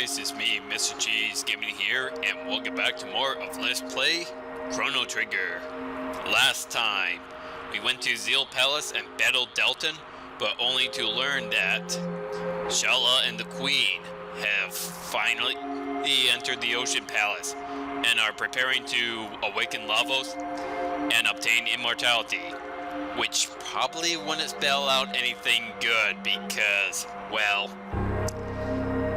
guys, it's me, Mr. G's Gaming here, and we'll get back to more of Let's Play Chrono Trigger. Last time, we went to Zeal Palace and battled Dalton, but only to learn that Shala and the Queen have finally entered the Ocean Palace and are preparing to awaken Lavos and obtain immortality, which probably wouldn't spell out anything good because, well,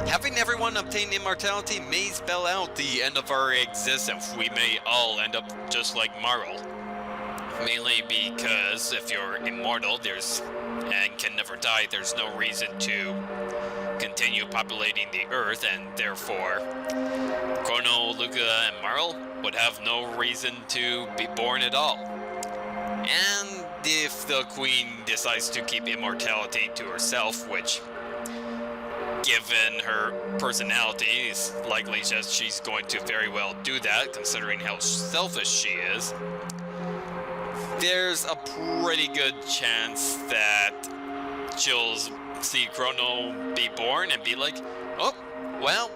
having everyone obtain immortality may spell out the end of our existence. We may all end up just like Marl. Mainly because if you're immortal and can never die, there's no reason to continue populating the Earth, and therefore Chrono, Luca, and Marl would have no reason to be born at all. And if the Queen decides to keep immortality to herself, which, given her personality, is likely just she's going to very well do that, considering how selfish she is, there's a pretty good chance that she'll see Chrono be born and be like, oh, well,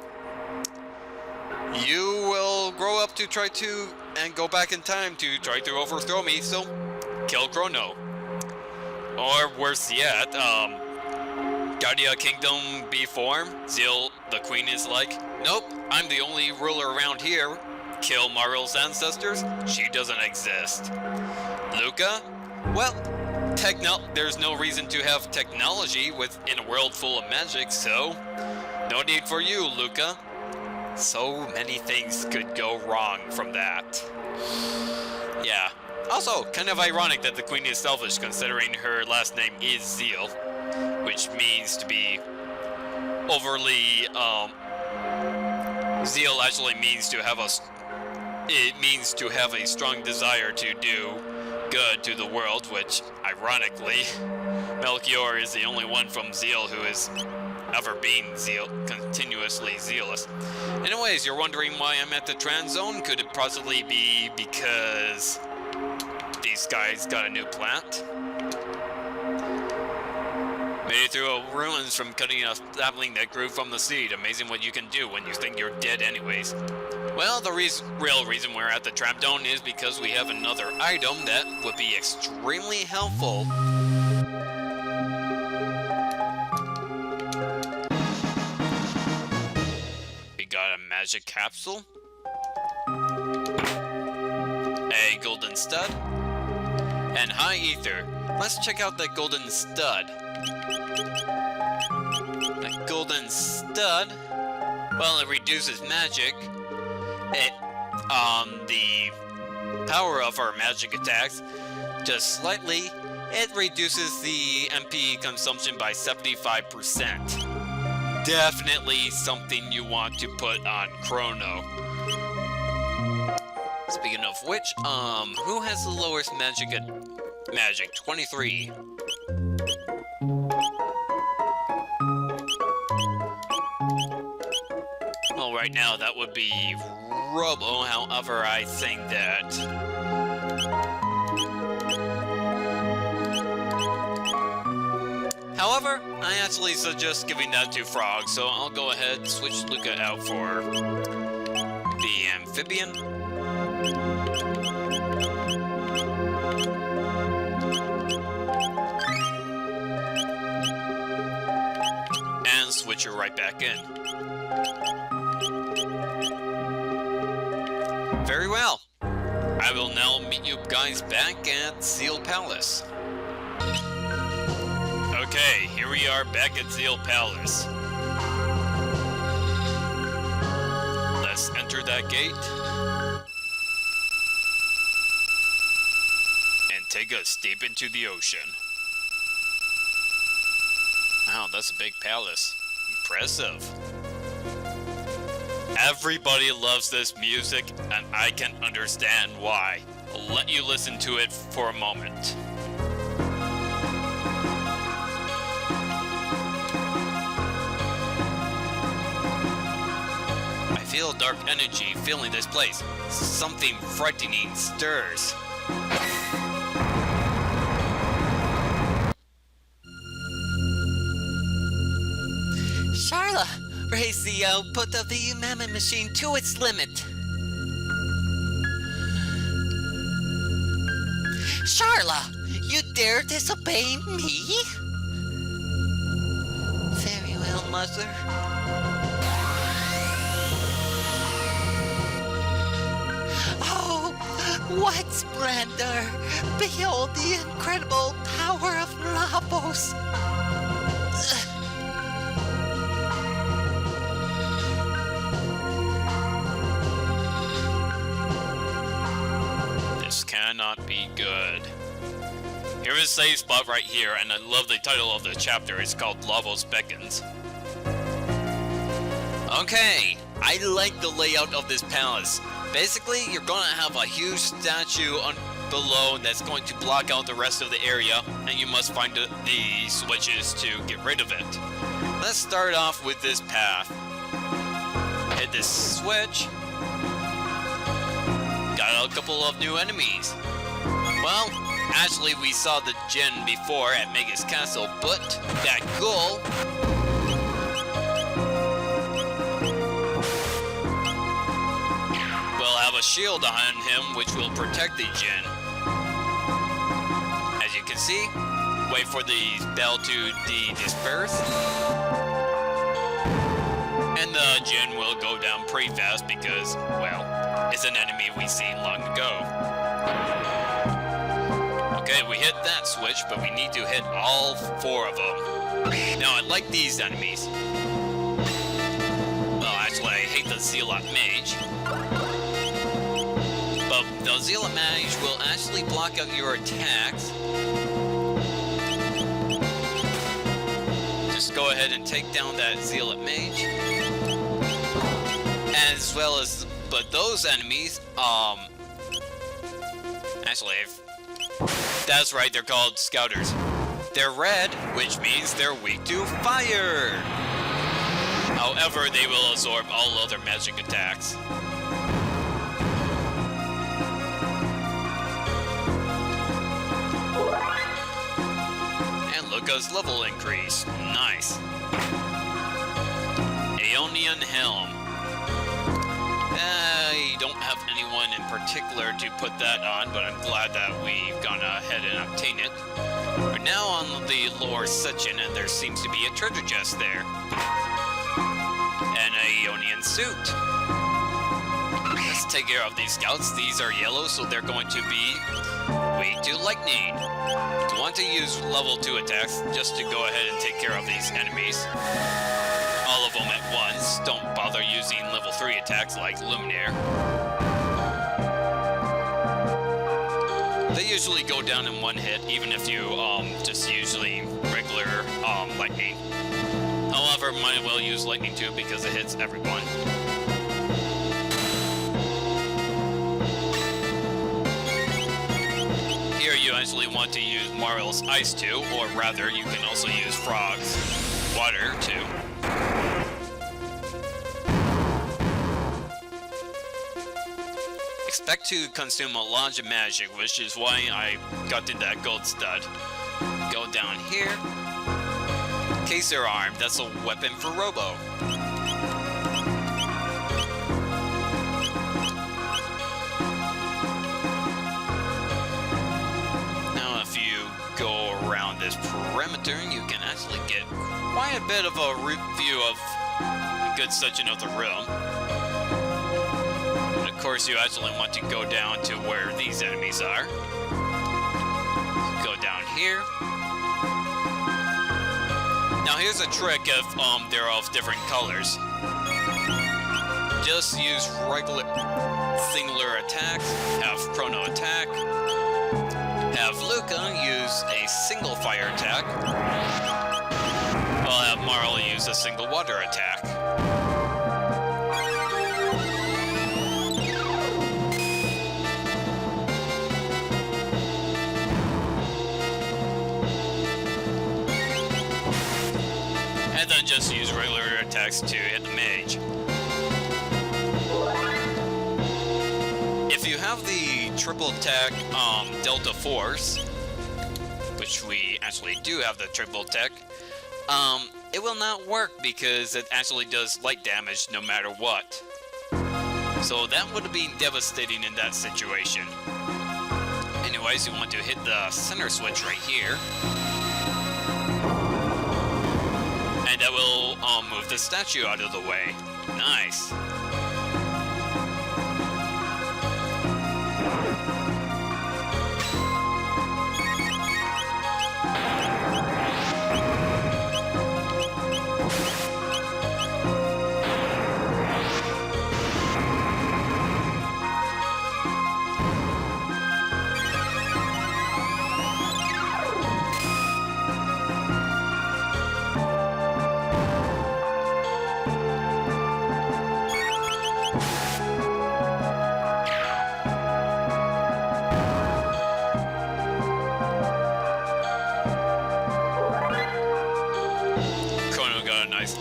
you will grow up to try to, and go back in time to try to overthrow me, so kill Chrono. Or worse yet, Guardia Kingdom be formed, Zeal, the Queen, is like, nope, I'm the only ruler around here. Kill Marl's ancestors? She doesn't exist. Luca? Well, there's no reason to have technology in a world full of magic, so no need for you, Luca. So many things could go wrong from that. Yeah. Also, kind of ironic that the Queen is selfish, considering her last name is Zeal, which means to be overly, Zeal actually means to have a strong desire to do good to the world, which, ironically, Melchior is the only one from Zeal who has ever been continuously zealous. Anyways, you're wondering why I'm at the Trans Zone? Could it possibly be because these guys got a new plant? Made it through ruins from cutting a sapling that grew from the seed. Amazing what you can do when you think you're dead anyways. Well, the real reason we're at the Trap Zone is because we have another item that would be extremely helpful. We got a magic capsule, a golden stud, and high ether. Let's check out that golden stud. That golden stud, well, it reduces magic. The power of our magic attacks just slightly. It reduces the MP consumption by 75%. Definitely something you want to put on Chrono. Speaking of which, who has the lowest magic? 23. Well, right now that would be Robo, however, I think that however, I actually suggest giving that to Frog, so I'll go ahead and switch Luca out for the Amphibian. And switch her right back in. Very well. I will now meet you guys back at Zeal Palace. Okay, here we are back at Zeal Palace. Let's enter that gate and take us deep into the ocean. Wow, that's a big palace. Impressive. Everybody loves this music, and I can understand why. I'll let you listen to it for a moment. I feel dark energy filling this place. Something frightening stirs. Sharla, Raise the output of the mammoth machine to its limit. Charla, you dare disobey me? Very well, Mother. Oh, what splendor! Behold the incredible power of Lavos! This cannot be good. Here is a save spot right here, and I love the title of the chapter. It's called Lavos Beckons. Okay, I like the layout of this palace. Basically, you're gonna have a huge statue below that's going to block out the rest of the area, and you must find the switches to get rid of it. Let's start off with this path. Hit this switch. Got a couple of new enemies. Well, actually we saw the Jinn before at Mega's castle, but that ghoul will have a shield on him which will protect the Jinn. As you can see, wait for the bell to disperse, and the Jinn will go down pretty fast because, well, it's an enemy we've seen long ago. Okay, we hit that switch, but we need to hit all 4 of them. Now, I like these enemies. Well, actually, I hate the Zealot Mage. But the Zealot Mage will actually block out your attacks. Just go ahead and take down that Zealot Mage. As well as, but those enemies, actually, that's right, they're called Scouters. They're red, which means they're weak to fire. However, they will absorb all other magic attacks. And Luca's level increase. Nice. Aeonian Helm. I don't have anyone in particular to put that on, but I'm glad that we've gone ahead and obtained it. We're now on the lower section, and there seems to be a treasure chest there. An Aeonian suit. Let's take care of these scouts. These are yellow, so they're going to be weak to lightning. You want to use level 2 attacks just to go ahead and take care of these enemies. All of them at once. Don't bother using level 3 attacks like Luminaire. They usually go down in one hit, even if you just usually regular lightning. However, might well use lightning too because it hits everyone. Here you actually want to use Marvel's Ice too, or rather, you can also use Frog's Water too. Expect to consume a lot of magic, which is why I got in that gold stud. Go down here. Caesar Arm, that's a weapon for Robo. Now if you go around this perimeter, you can actually get quite a bit of a view of a good section of the room. Of course, you actually want to go down to where these enemies are. Go down here. Now here's a trick if they're of different colors. Just use regular singular attacks, have Chrono attack, have Luca use a single fire attack, while have Marl use a single water attack. And then just use regular attacks to hit the mage. If you have the triple attack Delta Force, which we actually do have the triple attack, it will not work because it actually does light damage no matter what. So that would have been devastating in that situation. Anyways, you want to hit the center switch right here. And that will move the statue out of the way. Nice.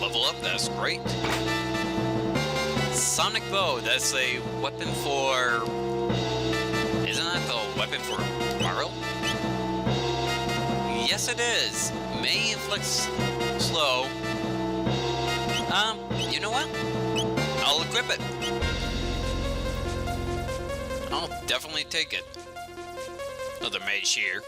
Level up, that's great. Sonic Bow, that's a weapon for... Isn't that the weapon for Marl? Yes it is. May inflict slow. You know what? I'll equip it. I'll definitely take it. Another mage here.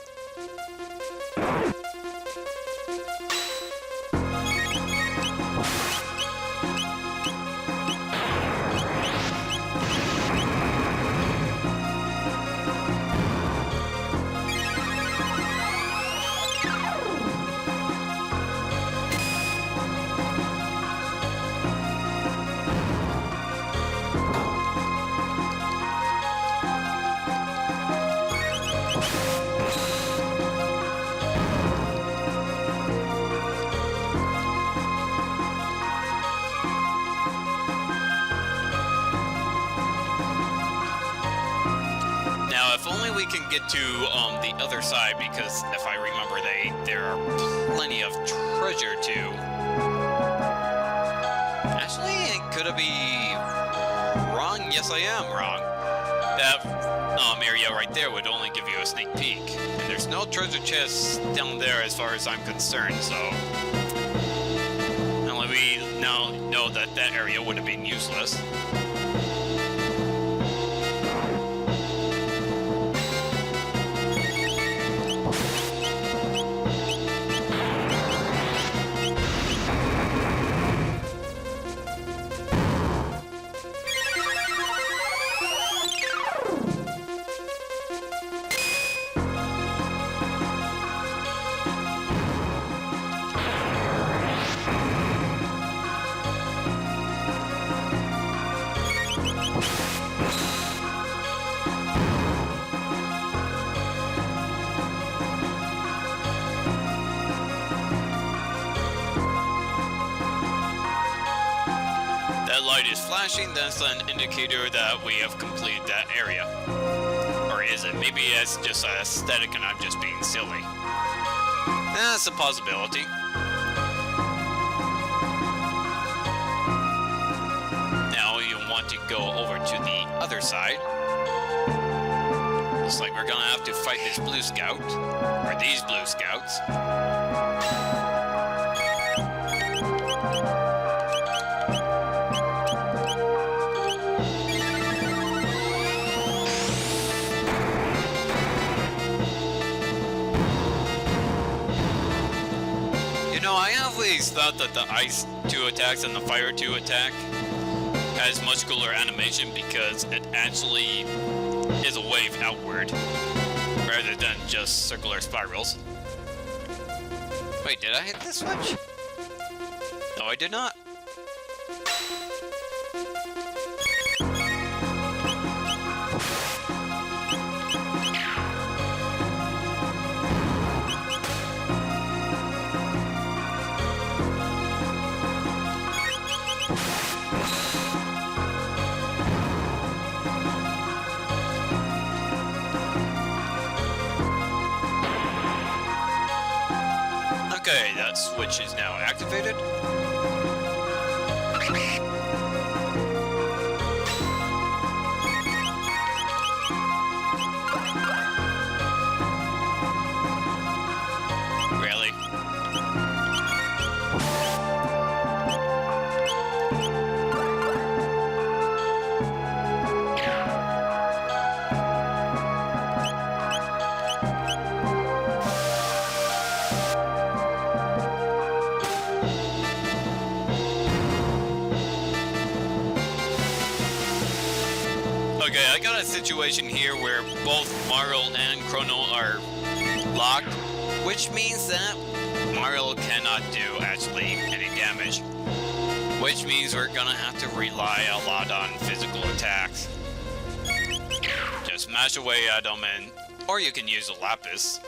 If only we can get to the other side, because if I remember, there are plenty of treasure too. Actually, could I be wrong? Yes, I am wrong. That area right there would only give you a sneak peek, and there's no treasure chests down there as far as I'm concerned. So, only we now know that that area would have been useless. Is flashing, that's an indicator that we have completed that area. Or is it? Maybe it's just aesthetic and I'm just being silly. That's a possibility. Now you want to go over to the other side. Looks like we're gonna have to fight this blue scout. Or these blue scouts. Thought that the ice 2 attacks and the fire 2 attack has much cooler animation because it actually is a wave outward rather than just circular spirals. Wait, did I hit this switch? No, I did not. Okay, that switch is now activated. Really? Okay, I got a situation here where both Marl and Chrono are locked, which means that Marl cannot do actually any damage. Which means we're gonna have to rely a lot on physical attacks. Just smash away at them, and or you can use a Lapis.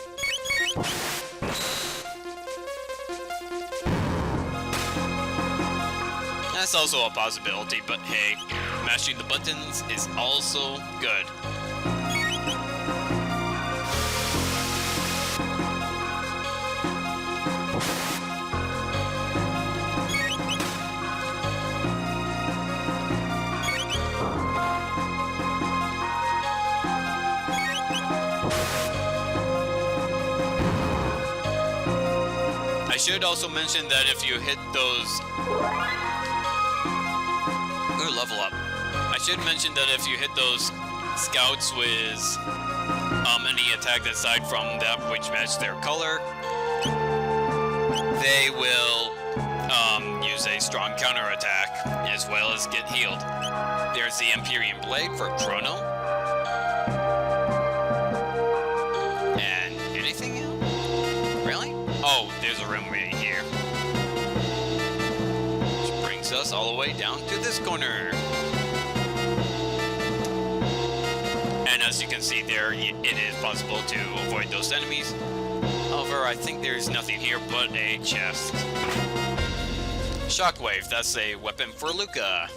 That's also a possibility, but hey, mashing the buttons is also good. I should also mention that if you hit those... Ooh, level up. I should mention that if you hit those scouts with any attack aside from that which match their color, they will use a strong counterattack as well as get healed. There's the Empyrean Blade for Chrono. And anything else? Really? Oh, there's a room right here. Which brings us all the way down to this corner. And as you can see there, it is possible to avoid those enemies. However, I think there's nothing here but a chest. Shockwave, that's a weapon for Luca.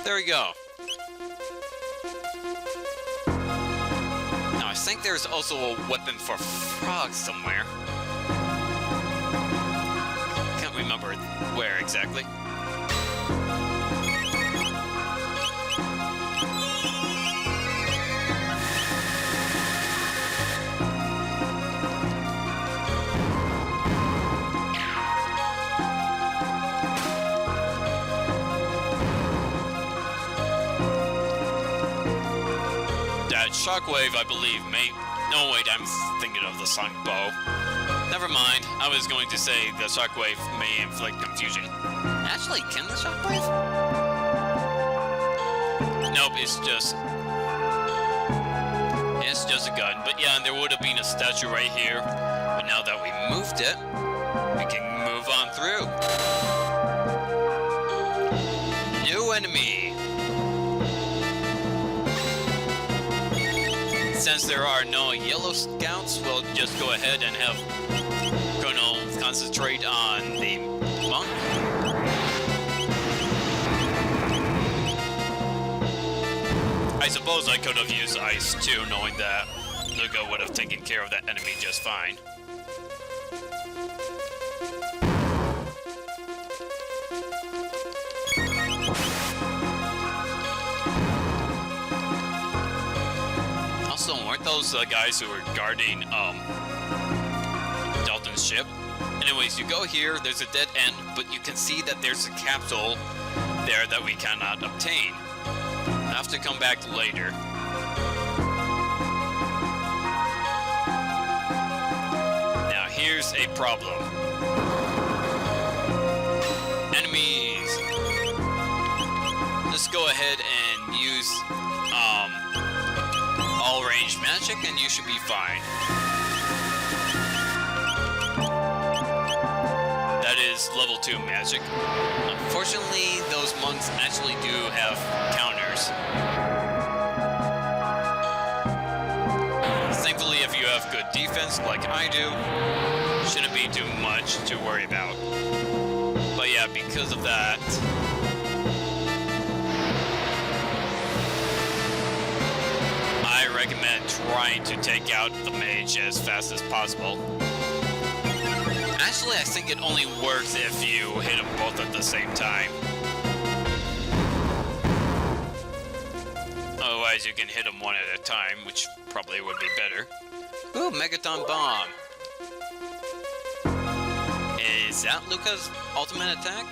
There we go. Now, I think there's also a weapon for frogs somewhere. Can't remember where exactly. Shockwave, I believe, may... No, wait, I'm thinking of the sonic bow. Never mind, I was going to say the shockwave may inflict confusion. Actually, can the shockwave? Nope, it's just a gun. But yeah, and there would have been a statue right here. But now that we moved it, we can move on through. New enemy. Since there are no yellow scouts, we'll just go ahead and have Chrono concentrate on the monk. I suppose I could have used ice too, knowing that Luca would have taken care of that enemy just fine. Weren't those guys who were guarding Dalton's ship? Anyways, you go here, there's a dead end, but you can see that there's a capsule there that we cannot obtain. I have to come back later. Now here's a problem. Enemies! Just go ahead and use all range magic and you should be fine. That is level 2 magic. Unfortunately, those monks actually do have counters. Thankfully, if you have good defense like I do, shouldn't be too much to worry about. But yeah, because of that, I recommend trying to take out the mage as fast as possible. Actually, I think it only works if you hit them both at the same time. Otherwise, you can hit them one at a time, which probably would be better. Ooh, Megaton Bomb. Is Is that Luca's ultimate attack?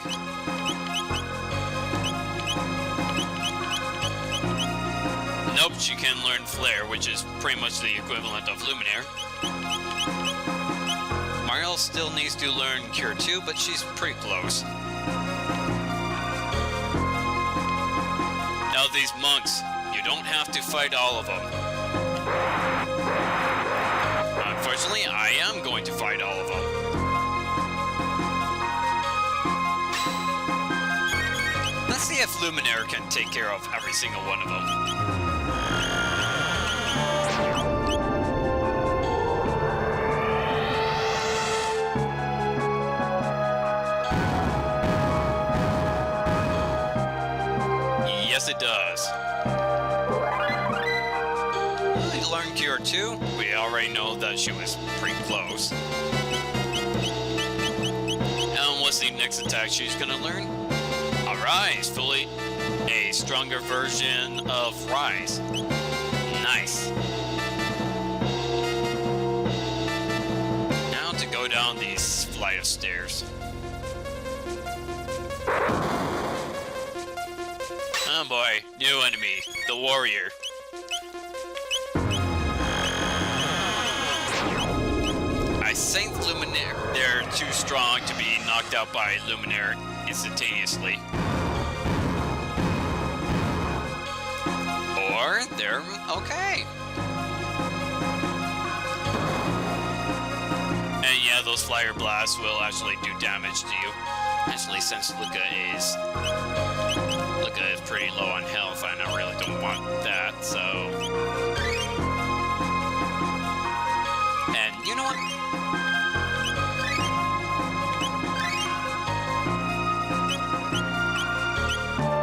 Nope, she can learn Flare, which is pretty much the equivalent of Luminaire. Mariel still needs to learn Cure 2, but she's pretty close. Now these monks, you don't have to fight all of them. Unfortunately, I am going to fight all of them. Let's see if Luminaire can take care of every single one of them. Yes, it does. We learned Cure 2. We already know that she was pretty close. And what's the next attack she's gonna learn? Rise, fully a stronger version of Rise. Nice. Now to go down these flight of stairs. Oh boy, new enemy, the warrior. I think Luminaire, they're too strong to be knocked out by Luminaire instantaneously. Or they're okay. And yeah, those flyer blasts will actually do damage to you. Actually, since Luca is pretty low on health, and I really don't want that, so. And you know what?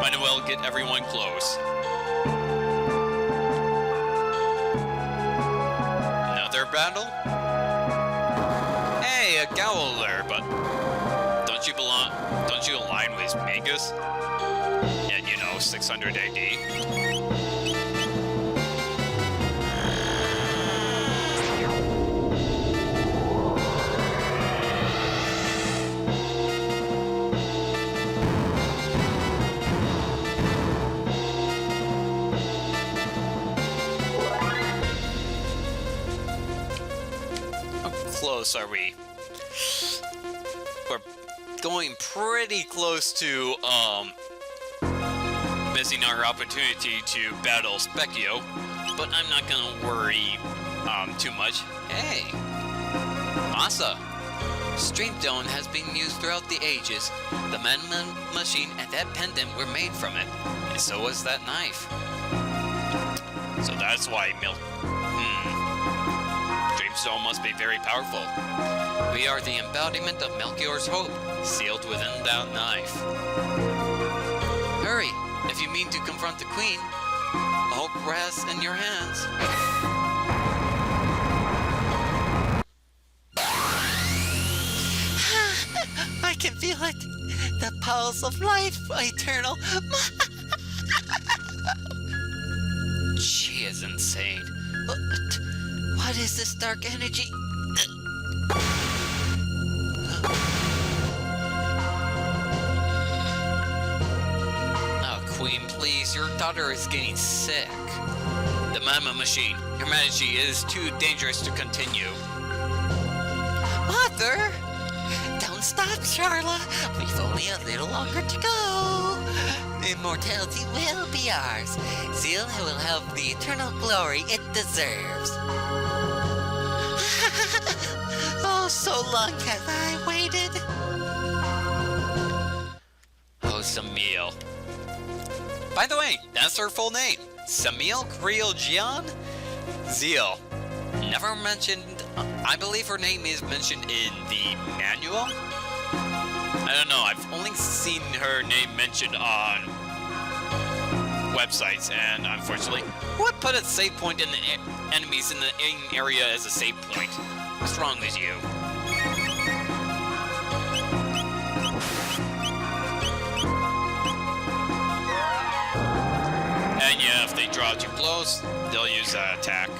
Might as well get everyone close. Another battle? Hey, a Gowler, but don't you align with Magus? And you know, 600 AD. Close are we? We're going pretty close to missing our opportunity to battle Specchio, but I'm not gonna worry too much. Hey, Masa. Stream Stone has been used throughout the ages. The man machine and that pendant were made from it, and so was that knife. So that's why Dreamstone must be very powerful. We are the embodiment of Melchior's hope, sealed within that knife. Hurry, if you mean to confront the queen. Hope rests in your hands. I can feel it. The pulse of life, eternal. She is insane. What is this dark energy? Oh, Queen, please, your daughter is getting sick. The Mama Machine, your majesty, is too dangerous to continue. Mother! Don't stop, Charla. We've only a little longer to go. Immortality will be ours. Zeal will have the eternal glory it deserves. Oh, so long have I waited. Oh, Samil. By the way, that's her full name. Samil Creel Jian? Zeal. Never mentioned. I believe her name is mentioned in the manual? I don't know, I've only seen her name mentioned on websites, and unfortunately, who would put a save point in the enemies in the area as a save point? What's wrong with you? And yeah, if they draw too close, they'll use that attack.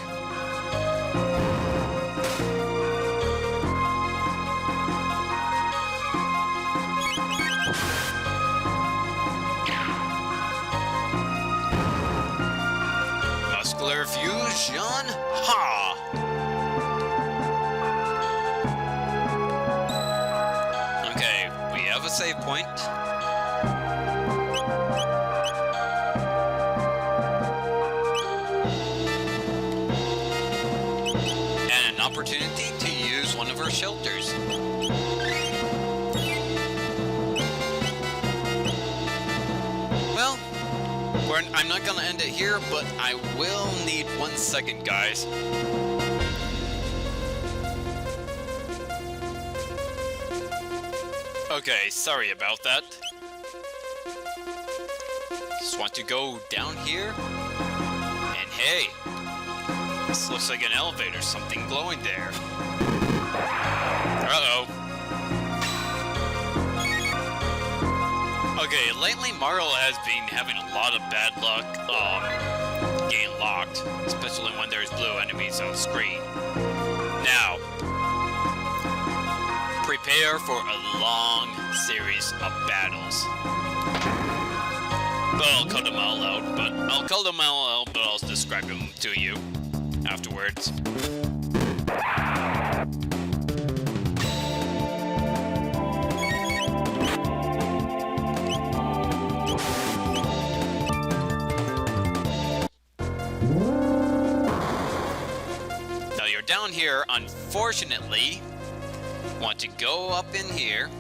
have a save point. And an opportunity to use one of our shelters. Well, I'm not gonna end it here, but I will need 1 second, guys. Okay, sorry about that. Just want to go down here. And hey, this looks like an elevator, something glowing there. Uh-oh. Okay, lately Mario has been having a lot of bad luck getting locked, especially when there's blue enemies on screen. Now, prepare for a long series of battles. But I'll cut them all out, but I'll describe them to you afterwards. Now you're down here, unfortunately. Want to go up in here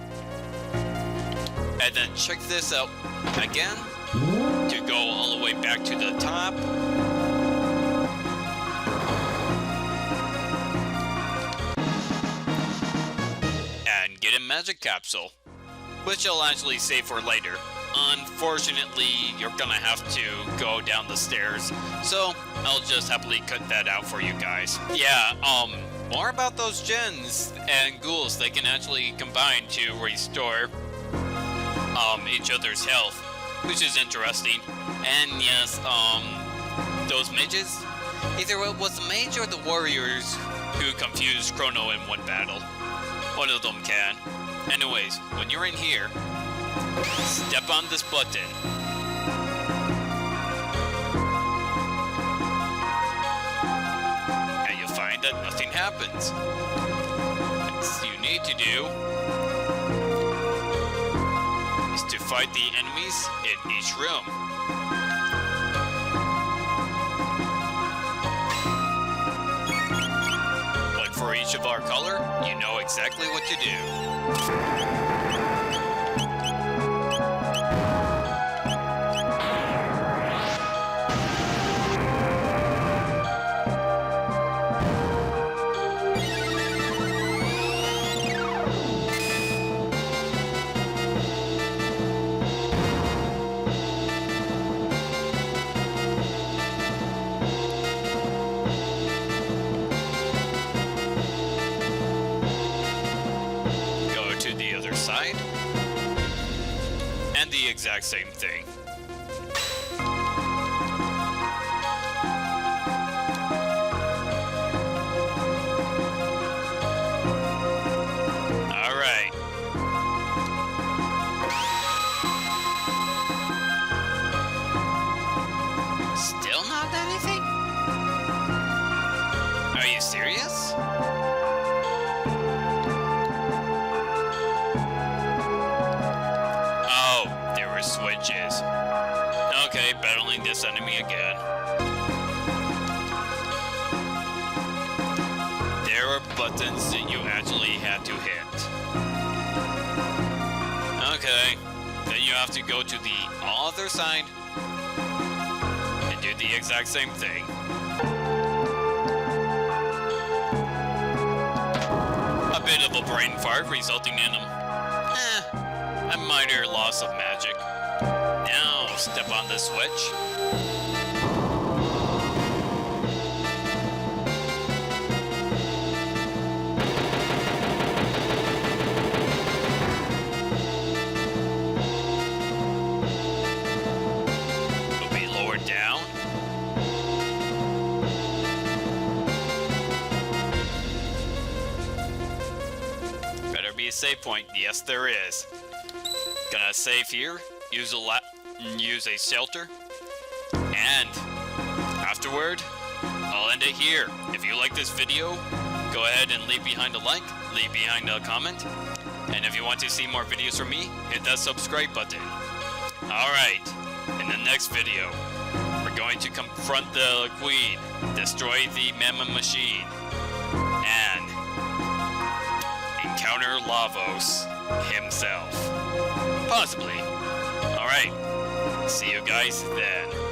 and then check this out again to go all the way back to the top. And get a magic capsule, which I'll actually save for later. Unfortunately, you're gonna have to go down the stairs, so I'll just happily cut that out for you guys. Yeah, more about those gens and ghouls they can actually combine to restore each other's health, which is interesting. And yes, those mages, either it was the mage or the warriors who confused Chrono in one battle. One of them can. Anyways, when you're in here, step on this button. And you'll find that nothing happens. What you need to do is to fight the enemies in each room. One for each of our color, you know exactly what to do. Side, and the exact same thing. All right. Still not anything? Are you serious? Switches. Okay, battling this enemy again. There are buttons that you actually had to hit. Okay, then you have to go to the other side and do the exact same thing. A bit of a brain fart resulting in a minor loss of magic. Now, step on the switch. Will be lowered down. Better be a save point. Yes, there is. Gonna save here. Use a shelter, and afterward, I'll end it here. If you like this video, go ahead and leave behind a like, leave behind a comment, And if you want to see more videos from me, hit that subscribe button. Alright, in the next video, we're going to confront the Queen, destroy the Mammoth Machine, and encounter Lavos himself. Possibly. Alright, see you guys then.